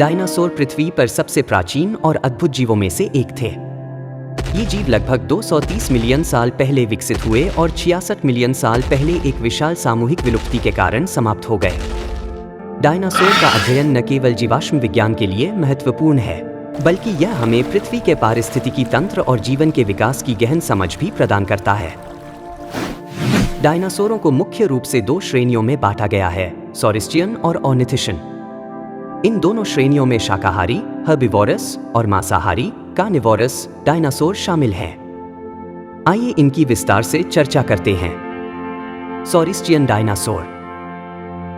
Dinosaur पृथ्वी पर सबसे प्राचीन और अद्भुत जीवों में से एक थे। ये जीव लगभग 230 मिलियन साल पहले विकसित हुए और 66 मिलियन साल पहले एक विशाल सामूहिक विलुप्ति के कारण समाप्त हो गए। डायनासोर का अध्ययन न केवल जीवाश्म विज्ञान के लिए महत्वपूर्ण है, बल्कि यह हमें पृथ्वी के पारिस्थितिकी तंत्र और जीवन के विकास की गहन समझ भी प्रदान करता है। डायनासोरों को मुख्य रूप से दो श्रेणियों में बांटा गया है, सॉरिस्टियन और ऑर्निथिशन। इन दोनों श्रेणियों में शाकाहारी हर्बिवोरस और मांसाहारी कार्निवोरस डायनासोर शामिल हैं। आइए इनकी विस्तार से चर्चा करते हैं। सॉरिस्टियन डायनासोर।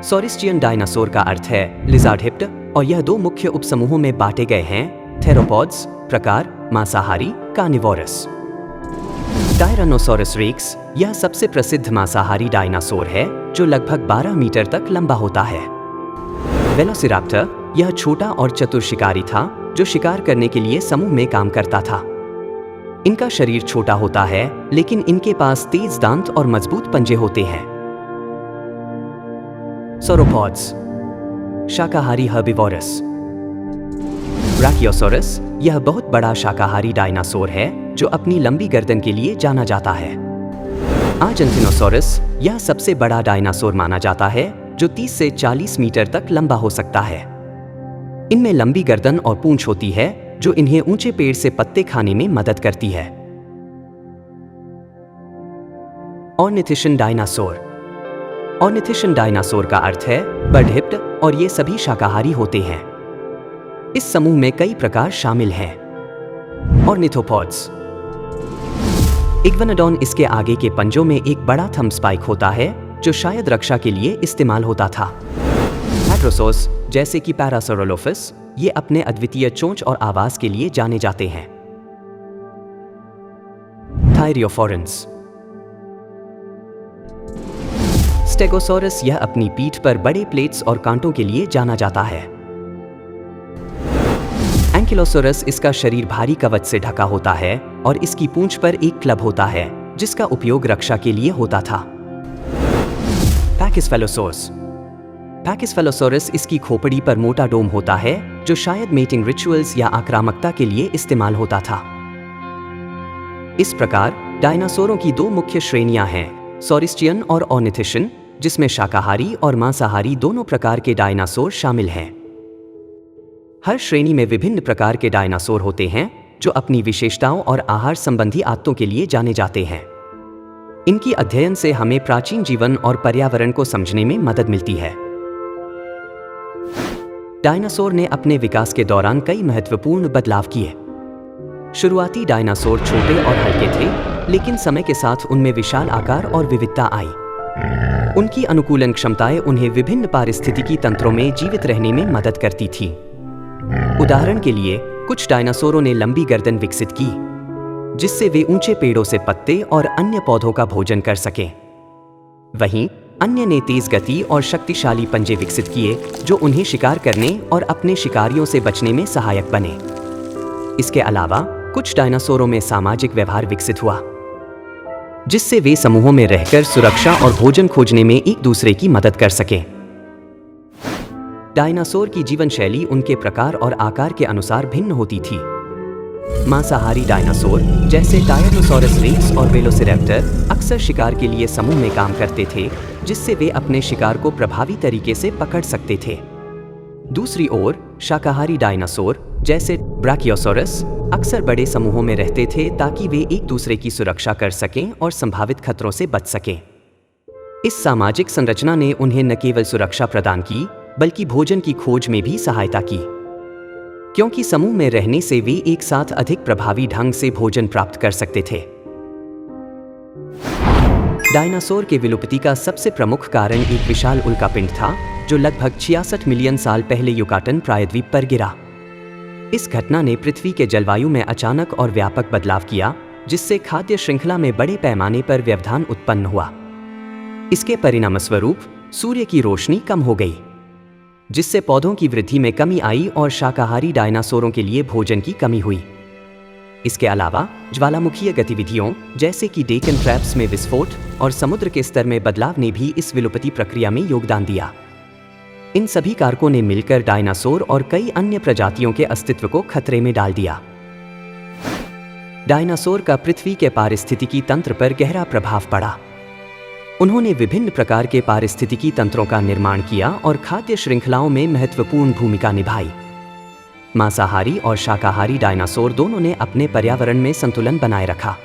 सॉरिस्टियन डायनासोर का अर्थ है लिजार्डहिप्ट और यह दो मुख्य उपसमूहों में बांटे गए हैं, थेरोपॉड्स प्रकार मांसाहारी कार्निवोरस। टायरानोसोरस रेक्स यह सबसे प्रसिद्ध मांसाहारी डायनासोर है जो लगभग 12 मीटर तक लंबा होता है। वेलोसिराप्टर यह छोटा और चतुर शिकारी था जो शिकार करने के लिए समूह में काम करता था। इनका शरीर छोटा होता है, लेकिन इनके पास तेज दांत और मजबूत पंजे होते हैं। सोरोपॉड्स शाकाहारी हर्बिवोरस। ब्राकियोसोरस यह बहुत बड़ा शाकाहारी डायनासोर है जो अपनी लंबी गर्दन के लिए जाना जाता है। आर्जेंटिनोसोरस यह सबसे बड़ा डायनासोर माना जाता है जो 30 से 40 मीटर तक लंबा हो सकता है। इनमें लंबी गर्दन और पूंछ होती है जो इन्हें ऊंचे पेड़ से पत्ते खाने में मदद करती है। ऑर्निथिशन डायनासोर। ऑर्निथिशन डायनासोर का अर्थ है बर्डहिप्ट और ये सभी शाकाहारी होते हैं। इस समूह में कई प्रकार शामिल हैं। ऑर्निथोपॉड्स। इग्वानोडॉन इसके आगे के पंजों में एक बड़ा थंब स्पाइक होता है जो शायद रक्षा के लिए इस्तेमाल होता था। हेटेरोसोस जैसे कि पैरासोरोलोफस ये अपने अद्वितीय चोंच और आवाज के लिए जाने जाते हैं। थायरियोफोरन्स। स्टेगोसोरस यह अपनी पीठ पर बड़े प्लेट्स और कांटों के लिए जाना जाता है। एंकिलोसोरस इसका शरीर भारी कवच से ढका होता है और इसकी पूंछ पर एक क्लब होता है जिसका उपयोग रक्षा के लिए होता था। पैकिसफेलोसोरस। पैकिसफेलोसोरस इसकी खोपड़ी पर मोटा डोम होता है जो शायद मेटिंग रिचुअल्स या आक्रामकता के लिए इस्तेमाल होता था। इस प्रकार डायनासोरों की दो मुख्य श्रेणियां हैं, सॉरिस्टियन और ऑर्निथिशन, जिसमें शाकाहारी और मांसाहारी दोनों प्रकार के डायनासोर शामिल हैं। हर श्रेणी में विभिन्न प्रकार के डायनासोर होते हैं जो अपनी विशेषताओं और आहार संबंधी आदतों के लिए जाने जाते हैं। इनकी अध्ययन से हमें प्राचीन जीवन और पर्यावरण को समझने में मदद मिलती है। डायनासोर ने अपने विकास के दौरान कई महत्वपूर्ण बदलाव किए। शुरुआती डायनासोर छोटे और हल्के थे, लेकिन समय के साथ उनमें विशाल आकार और विविधता आई। उनकी अनुकूलन क्षमताएं उन्हें विभिन्न पारिस्थितिकी तंत्रों में जीवित रहने में मदद करती थी। उदाहरण के लिए, कुछ डायनासोरों ने लंबी गर्दन विकसित की, जिससे वे ऊंचे पेड़ों से पत्ते और अन्य पौधों का भोजन कर सकें। वहीं अन्य ने तेज गति और शक्तिशाली पंजे विकसित किए जो उन्हें शिकार करने और अपने शिकारियों से बचने में सहायक बने। इसके अलावा कुछ डायनासोरों में सामाजिक व्यवहार विकसित हुआ, जिससे वे समूहों में रहकर सुरक्षा और भोजन खोजने में एक दूसरे की मदद कर सकें। डायनासोर की जीवन शैली उनके प्रकार और आकार के अनुसार भिन्न होती थी। मांसाहारी डायनासोर जैसे टायरानोसोरस रेक्स और वेलोसिरैप्टर अक्सर शिकार के लिए समूह में काम करते थे, जिससे वे अपने शिकार को प्रभावी तरीके से पकड़ सकते थे। दूसरी ओर शाकाहारी डायनासोर जैसे ब्राकियोसोरस अक्सर बड़े समूहों में रहते थे ताकि वे एक दूसरे की सुरक्षा कर सकें और संभावित खतरों से बच सकें। इस सामाजिक संरचना ने उन्हें न केवल सुरक्षा प्रदान की, बल्कि भोजन की खोज में भी सहायता की, क्योंकि समूह में रहने से वे एक साथ अधिक प्रभावी ढंग से भोजन प्राप्त कर सकते थे। डायनासोर के विलुप्ति का सबसे प्रमुख कारण एक विशाल उल्कापिंड था जो लगभग 66 मिलियन साल पहले युकाटन प्रायद्वीप पर गिरा। इस घटना ने पृथ्वी के जलवायु में अचानक और व्यापक बदलाव किया, जिससे खाद्य श्रृंखला में बड़े पैमाने पर व्यवधान उत्पन्न हुआ। इसके परिणामस्वरूप सूर्य की रोशनी कम हो गई, जिससे पौधों की वृद्धि में कमी आई और शाकाहारी डायनासोरों के लिए भोजन की कमी हुई। इसके अलावा ज्वालामुखीय गतिविधियों जैसे कि डेकन ट्रैप्स में विस्फोट और समुद्र के स्तर में बदलाव ने भी इस विलुप्ति प्रक्रिया में योगदान दिया। इन सभी कारकों ने मिलकर डायनासोर और कई अन्य प्रजातियों के अस्तित्व को खतरे में डाल दिया। डायनासोर का पृथ्वी के पारिस्थितिकी तंत्र पर गहरा प्रभाव पड़ा। उन्होंने विभिन्न प्रकार के पारिस्थितिकी तंत्रों का निर्माण किया और खाद्य श्रृंखलाओं में महत्वपूर्ण भूमिका निभाई। मांसाहारी और शाकाहारी डायनासोर दोनों ने अपने पर्यावरण में संतुलन बनाए रखा।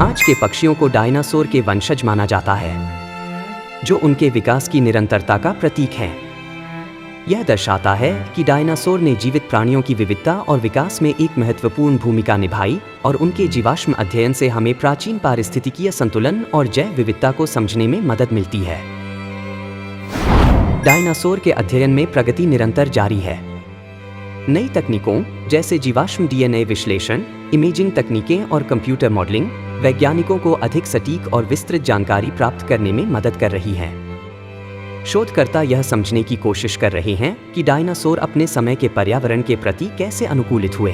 आज के पक्षियों को डायनासोर के वंशज माना जाता है, जो उनके विकास की निरंतरता का प्रतीक है। यह दर्शाता है कि डायनासोर ने जीवित प्राणियों की विविधता और विकास में एक महत्वपूर्ण भूमिका निभाई और उनके जीवाश्म अध्ययन से हमें प्राचीन पारिस्थितिकीय संतुलन और जैव विविधता को समझने में मदद मिलती है। डायनासोर के अध्ययन में प्रगति निरंतर जारी है। नई तकनीकों जैसे जीवाश्म डीएनए विश्लेषण, इमेजिंग तकनीकें और कंप्यूटर मॉडलिंग वैज्ञानिकों को अधिक सटीक और विस्तृत जानकारी प्राप्त करने में मदद कर रही हैं। शोधकर्ता यह समझने की कोशिश कर रहे हैं कि डायनासोर अपने समय के पर्यावरण के प्रति कैसे अनुकूलित हुए,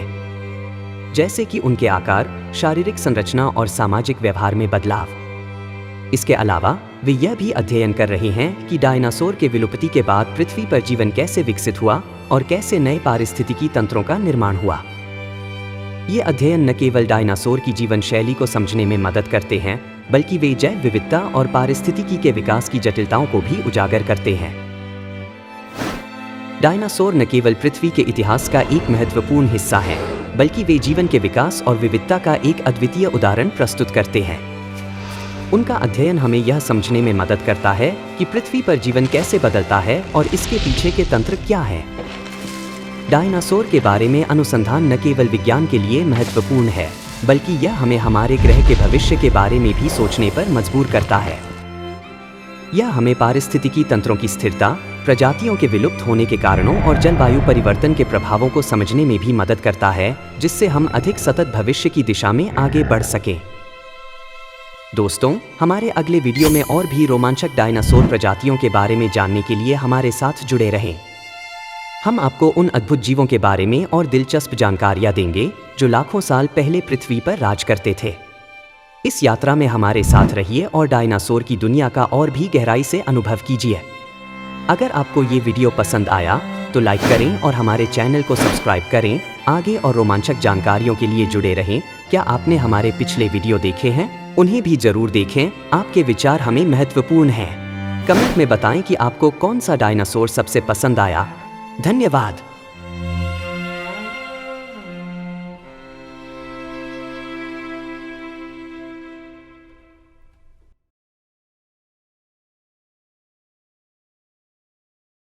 जैसे कि उनके आकार, शारीरिक संरचना और सामाजिक व्यवहार में बदलाव। इसके अलावा वे यह भी अध्ययन कर रहे हैं कि डायनासोर के विलुप्ति के बाद पृथ्वी पर जीवन कैसे विकसित हुआ और कैसे नए पारिस्थितिकी तंत्रों का निर्माण हुआ। ये अध्ययन न केवल डायनासोर की जीवन शैली को समझने में मदद करते हैं, बल्कि वे जैव विविधता और पारिस्थितिकी के विकास की जटिलताओं को भी उजागर करते हैं। डायनासोर न केवल पृथ्वी के इतिहास का एक महत्वपूर्ण हिस्सा हैं, बल्कि वे जीवन के विकास और विविधता का एक अद्वितीय उदाहरण प्रस्तुत करते हैं। उनका अध्ययन हमें यह समझने में मदद करता है कि पृथ्वी पर जीवन कैसे बदलता है और इसके पीछे के तंत्र क्या है। डायनासोर के बारे में अनुसंधान न केवल विज्ञान के लिए महत्वपूर्ण है, बल्कि यह हमें हमारे ग्रह के भविष्य के बारे में भी सोचने पर मजबूर करता है। यह हमें पारिस्थितिकी तंत्रों की स्थिरता, प्रजातियों के विलुप्त होने के कारणों और जलवायु परिवर्तन के प्रभावों को समझने में भी मदद करता है, जिससे हम अधिक सतत भविष्य की दिशा में आगे बढ़ सकें। दोस्तों, हमारे अगले वीडियो में और भी रोमांचक डायनासोर प्रजातियों के बारे में जानने के लिए हमारे साथ जुड़े रहें। हम आपको उन अद्भुत जीवों के बारे में और दिलचस्प जानकारियां देंगे जो लाखों साल पहले पृथ्वी पर राज करते थे। इस यात्रा में हमारे साथ रहिए और डायनासोर की दुनिया का और भी गहराई से अनुभव कीजिए। अगर आपको ये वीडियो पसंद आया तो लाइक करें और हमारे चैनल को सब्सक्राइब करें। आगे और रोमांचक जानकारियों के लिए जुड़े रहें। क्या आपने हमारे पिछले वीडियो देखे हैं? उन्हें भी जरूर देखें। आपके विचार हमें महत्वपूर्ण हैं। कमेंट में बताएं कि आपको कौन सा डायनासोर सबसे पसंद आया। धन्यवाद।